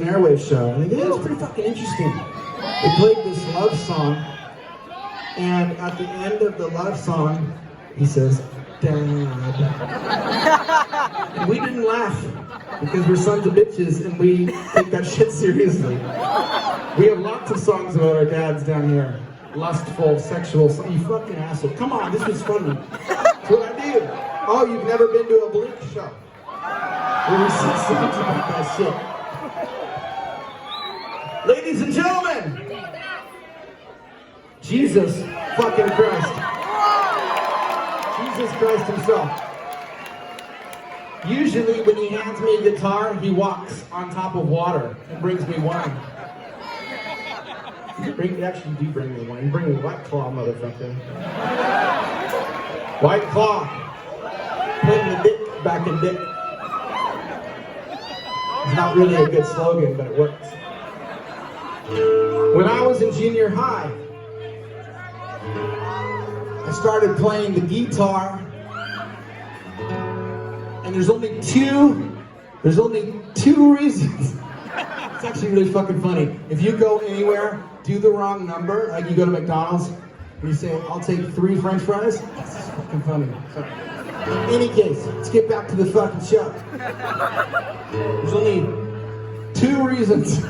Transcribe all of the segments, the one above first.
Airwaves show, and it was pretty fucking interesting. They played this love song, and at the end of the love song, he says, "Dad." And we didn't laugh because we're sons of bitches and we take that shit seriously. We have lots of songs about our dads down here. Lustful, sexual, you fucking asshole. Come on, this was funny. That's what I do. Oh, you've never been to a Blink show? Where we sing songs about that shit. Ladies and gentlemen, Jesus fucking Christ. Jesus Christ himself. Usually when he hands me a guitar, he walks on top of water and brings me wine. Actually, you do bring me wine. You bring me White Claw, motherfucker. White Claw. Putting the dick back in dick. It's not really a good slogan, but it works. When I was in junior high, I started playing the guitar, and there's only two reasons. It's actually really fucking funny. If you go anywhere, do the wrong number, like you go to McDonald's, and you say, "I'll take 3 French fries," it's just fucking funny. So, in any case, let's get back to the fucking show. There's only 2 reasons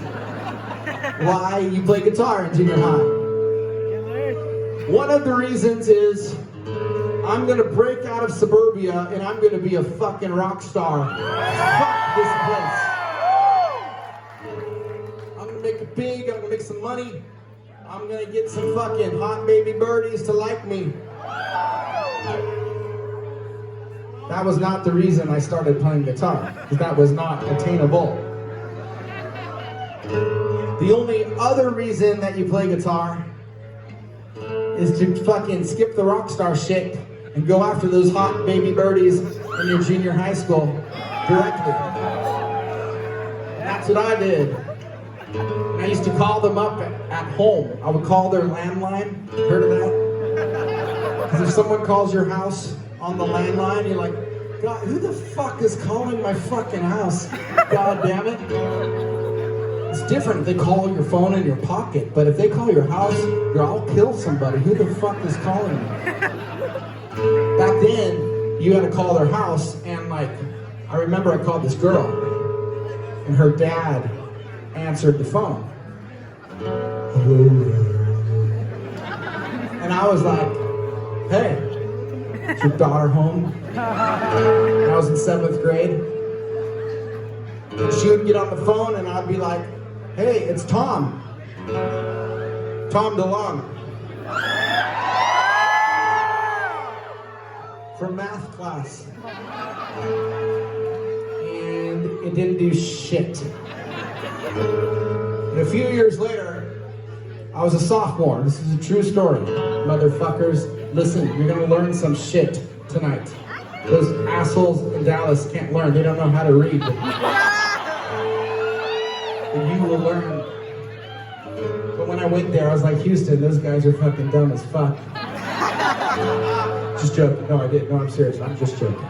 why you play guitar in junior high. One of the reasons is I'm gonna break out of suburbia and I'm gonna be a fucking rock star. Fuck this place. I'm gonna make it big, I'm gonna make some money. I'm gonna get some fucking hot baby birdies to like me. That was not the reason I started playing guitar, because that was not attainable. The only other reason that you play guitar is to fucking skip the rock star shit and go after those hot baby birdies in your junior high school directly. And that's what I did. And I used to call them up at home. I would call their landline. Heard of that? Because if someone calls your house on the landline, you're like, God, who the fuck is calling my fucking house? God damn it. It's different if they call your phone in your pocket, but if they call your house, I'll kill somebody. Who the fuck is calling you? Back then, you had to call their house, and like, I remember I called this girl, and her dad answered the phone. And I was like, "Hey, is your daughter home?" I was in 7th grade. And she would get on the phone, and I'd be like, "Hey, it's Tom. Tom Delonge. From math class." And it didn't do shit. And a few years later, I was a sophomore. This is a true story. Motherfuckers, listen, you're gonna learn some shit tonight. Those assholes in Dallas can't learn. They don't know how to read. But you will learn. But when I went there, I was like, "Houston, those guys are fucking dumb as fuck." Just joking. No, I didn't. No, I'm serious. I'm just joking.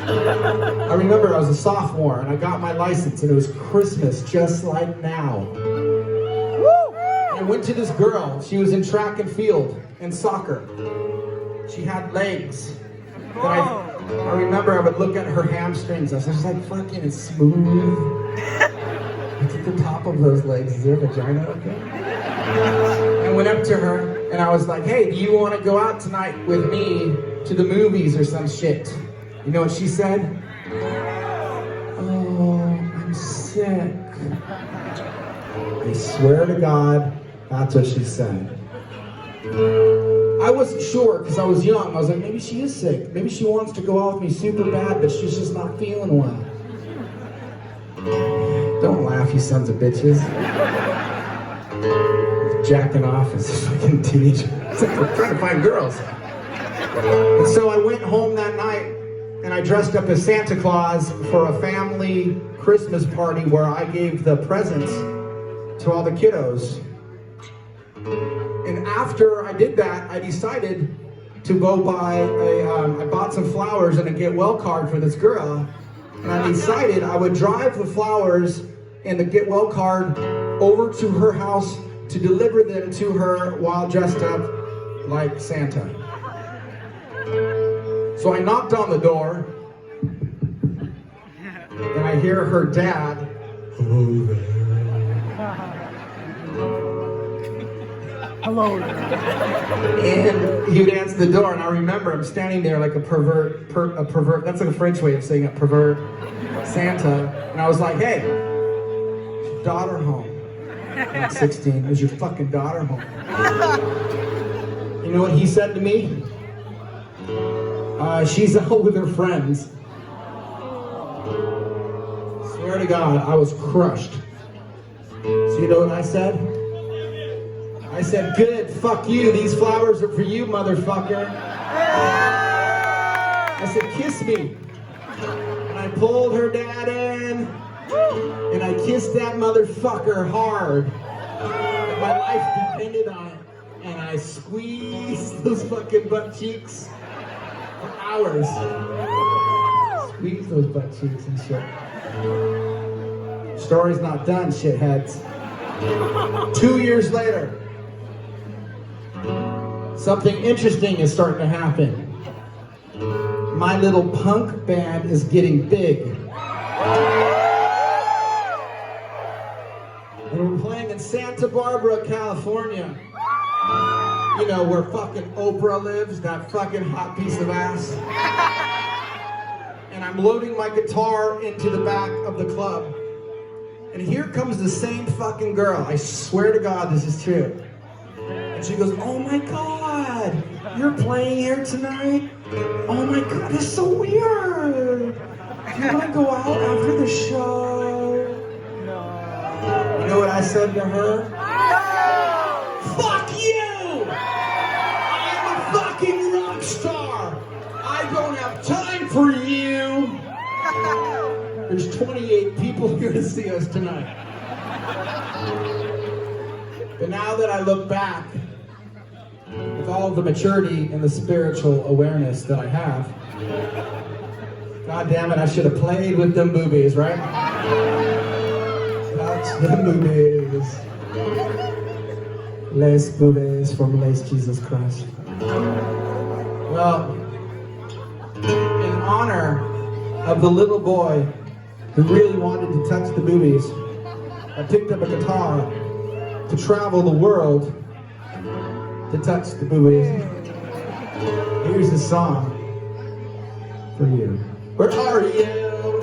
I remember I was a sophomore and I got my license and it was Christmas, just like now. And I went to this girl. She was in track and field and soccer. She had legs that I remember I would look at her hamstrings. I was just like, fucking smooth. Look at the top of those legs. Is there a vagina okay? I went up to her and I was like, "Hey, do you want to go out tonight with me to the movies or some shit?" You know what she said? "Oh, I'm sick." I swear to God, that's what she said. I wasn't sure because I was young. I was like, maybe she is sick. Maybe she wants to go out with me super bad, but she's just not feeling well. Don't laugh, you sons of bitches. Jacking off as a fucking teenager. It's like we're trying to find girls. And so I went home that night and I dressed up as Santa Claus for a family Christmas party where I gave the presents to all the kiddos. And after I did that, I decided to go buy I bought some flowers and a get well card for this girl. And I decided I would drive the flowers and the get well card over to her house to deliver them to her while dressed up like Santa. So I knocked on the door, and I hear her dad, "Hello there." Hello. And he would answer the door, and I remember him standing there like a pervert, that's like a French way of saying it, pervert, Santa. And I was like, "Hey, is your daughter home?" I'm like 16, "Is your fucking daughter home?" You know what he said to me? "She's out with her friends." Swear to God, I was crushed. So you know what I said? I said, "Good, fuck you, these flowers are for you, motherfucker." I said, "Kiss me." And I pulled her dad in, and I kissed that motherfucker hard. And my life depended on it. And I squeezed those fucking butt cheeks for hours. Squeezed those butt cheeks and shit. Story's not done, shitheads. 2 years later, something interesting is starting to happen. My little punk band is getting big. And we're playing in Santa Barbara, California. You know, where fucking Oprah lives, that fucking hot piece of ass. And I'm loading my guitar into the back of the club. And here comes the same fucking girl. I swear to God this is true. And she goes, "Oh my God, you're playing here tonight? Oh my God, that's so weird. Do you want to go out after the show?" No. You know what I said to her? "Fuck you! I'm a fucking rock star. I don't have time for you." There's 28 people here to see us tonight. But now that I look back, with all the maturity and the spiritual awareness that I have, God damn it, I should have played with them boobies, right? Touch them boobies. Les boobies from Les Jesus Christ. Well, in honor of the little boy who really wanted to touch the boobies, I picked up a guitar to travel the world to touch the boobies. Here's a song for you. Where are you?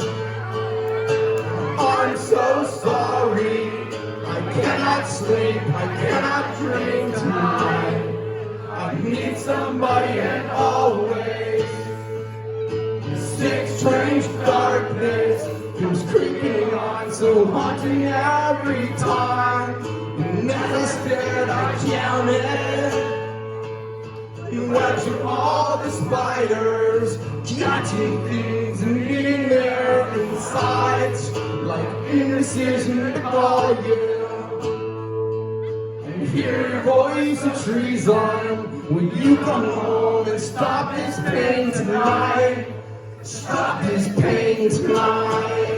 I'm so sorry. I cannot sleep, I cannot dream tonight. I need somebody and always. Sick, strange darkness comes creeping on, so haunting every time. Never scared, I counted. Watching all the spiders, catching things and eating their insides, like indecision to call you. And hear your voice a treason when you come home and stop this pain tonight. Stop this pain tonight.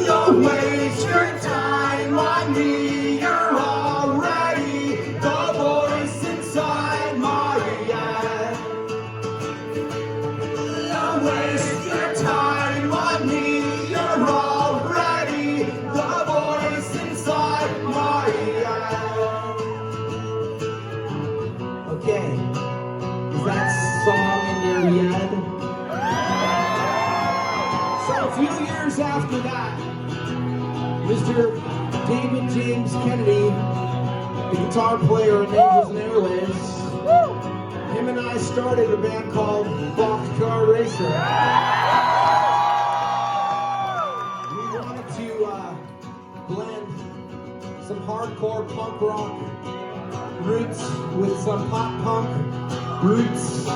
Don't waste your time on me, you're already the voice inside my head. Don't waste your time on me, you're already the voice inside my head. Okay, is that song in your head? So a few years after that, Mr. David James Kennedy, the guitar player in Angels and Airwaves, him and I started a band called Boxcar Racer. We wanted to blend some hardcore punk rock roots with some pop punk roots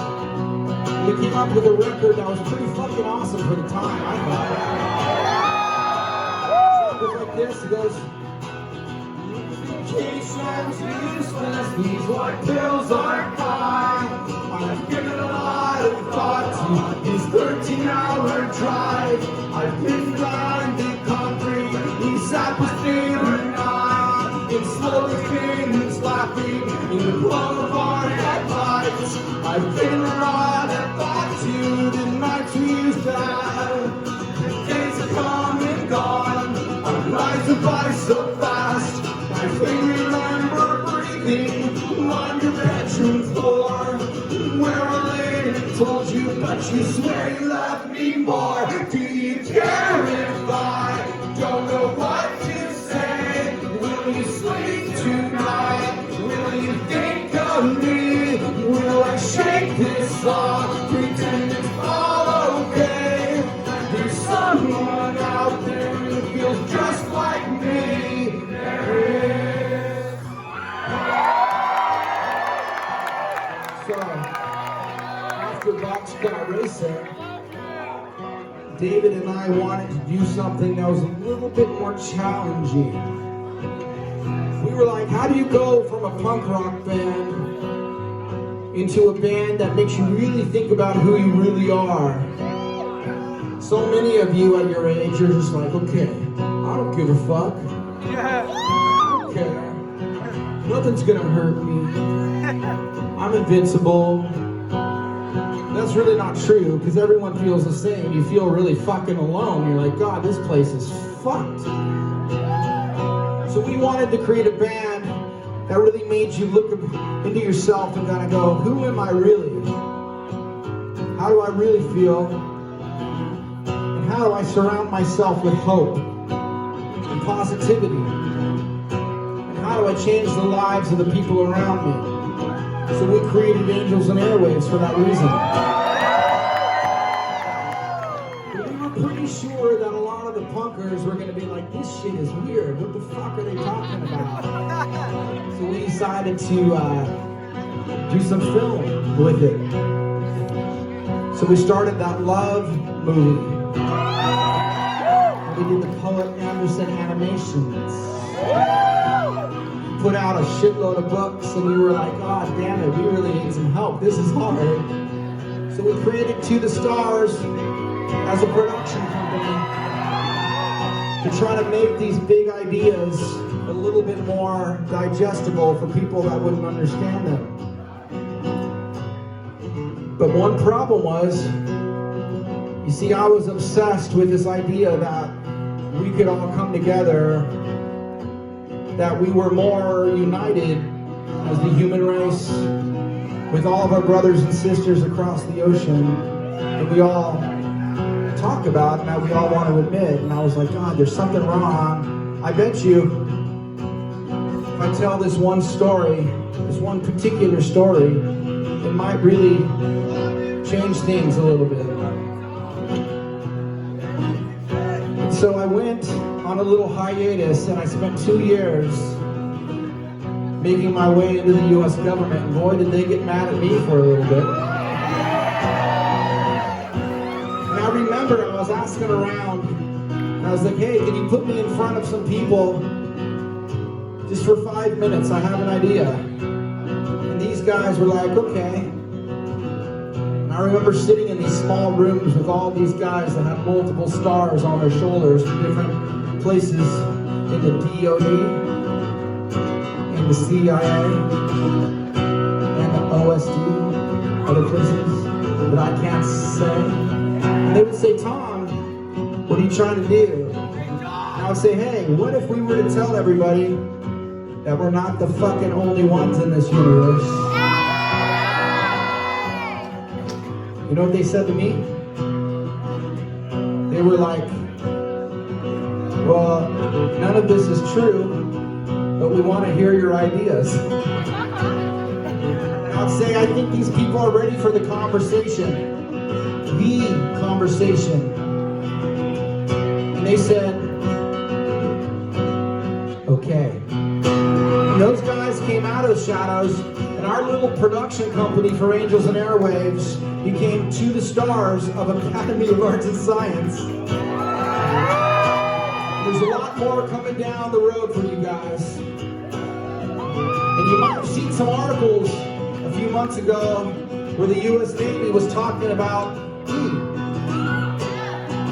we came up with a record that was pretty fucking awesome for the time, I thought. So it goes like this, it goes, vacation's useless, these white pills are fine. I've given a lot of thought to this 13-hour drive. I've been grinding concrete, we sat with neighbor nine. It's slowly fading, laughing in the glow of our headlights. I've been a lot of thought to the nights we used to have. The days have come and gone, our lives have by so fast. I can remember breathing on your bedroom floor, where a lady told you, but you swear you love me more. Do you care if I don't know what to say? Will you sleep tonight? Will you think of me? Will I shake this off, pretend it's all okay? There's someone out there who feels just like me. So, after Boxcar Racer, David and I wanted to do something that was a little bit more challenging. We were like, how do you go from a punk rock band into a band that makes you really think about who you really are? So many of you at your age are just like, okay, I don't give a fuck. I don't care. Nothing's gonna hurt me. I'm invincible. That's really not true, because everyone feels the same. You feel really fucking alone. You're like, God, this place is fucked. So we wanted to create a band that really made you look into yourself and kind of go, who am I really? How do I really feel? And how do I surround myself with hope and positivity? And how do I change the lives of the people around me? So we created Angels and Airwaves for that reason. But we were pretty sure that a lot of the punkers were going to be like, this shit is weird. What the fuck are they talking about? So we decided to do some film with it. So we started that Love movie. We did the Poet Anderson animations. Put out a shitload of books, and we were like, God damn it, we really need some help. This is hard. So we created To the Stars as a production company to try to make these big ideas a little bit more digestible for people that wouldn't understand them. But one problem was, you see, I was obsessed with this idea that we could all come together, that we were more united as the human race with all of our brothers and sisters across the ocean that we all talk about and that we all want to admit. And I was like, God, there's something wrong. I bet you if I tell this one story, this one particular story, it might really change things a little bit. And so I went on a little hiatus, and I spent 2 years making my way into the US government, and boy did they get mad at me for a little bit. And I remember I was asking around, and I was like, hey, can you put me in front of some people just for 5 minutes? I have an idea. And these guys were like, okay. And I remember sitting in these small rooms with all these guys that had multiple stars on their shoulders from different places in the DOD, in the CIA, and the OSD, other places that I can't say. And they would say, Tom, what are you trying to do? And I would say, hey, what if we were to tell everybody that we're not the fucking only ones in this universe? You know what they said to me? They were like, well, none of this is true, but we want to hear your ideas. And I'd say, I think these people are ready for the conversation. The conversation. And they said, okay. And those guys came out of the shadows, and I our little production company for Angels and Airwaves became to the stars of Academy of Arts and Science. There's a lot more coming down the road for you guys. And you might have seen some articles a few months ago where the U.S. Navy was talking about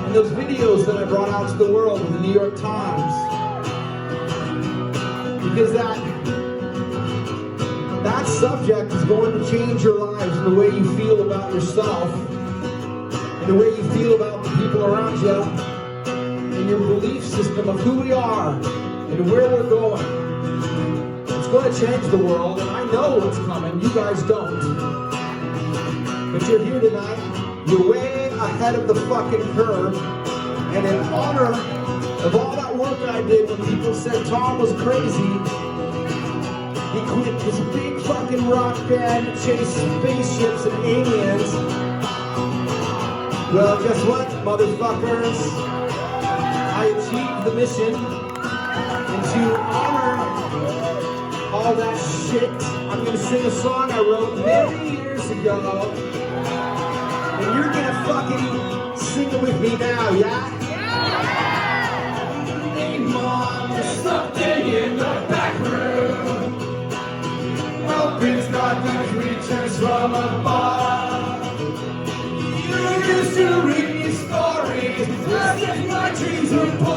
and those videos that I brought out to the world with the New York Times. Because that subject is going to change your lives and the way you feel about yourself and the way you feel about the people around you and your belief system of who we are and where we're going. It's going to change the world, and I know what's coming. You guys don't. But you're here tonight. You're way ahead of the fucking curve. And in honor of all that work I did when people said Tom was crazy, he quit this big fucking rock band to chase spaceships and aliens. Well, guess what, motherfuckers? I achieved the mission. And to honor all that shit, I'm gonna sing a song I wrote many years ago. And you're gonna fucking sing it with me now, yeah? Hey, Mom, you're stuck in the back room. Prince got the creatures from above. You used to read me stories as if my dreams were born.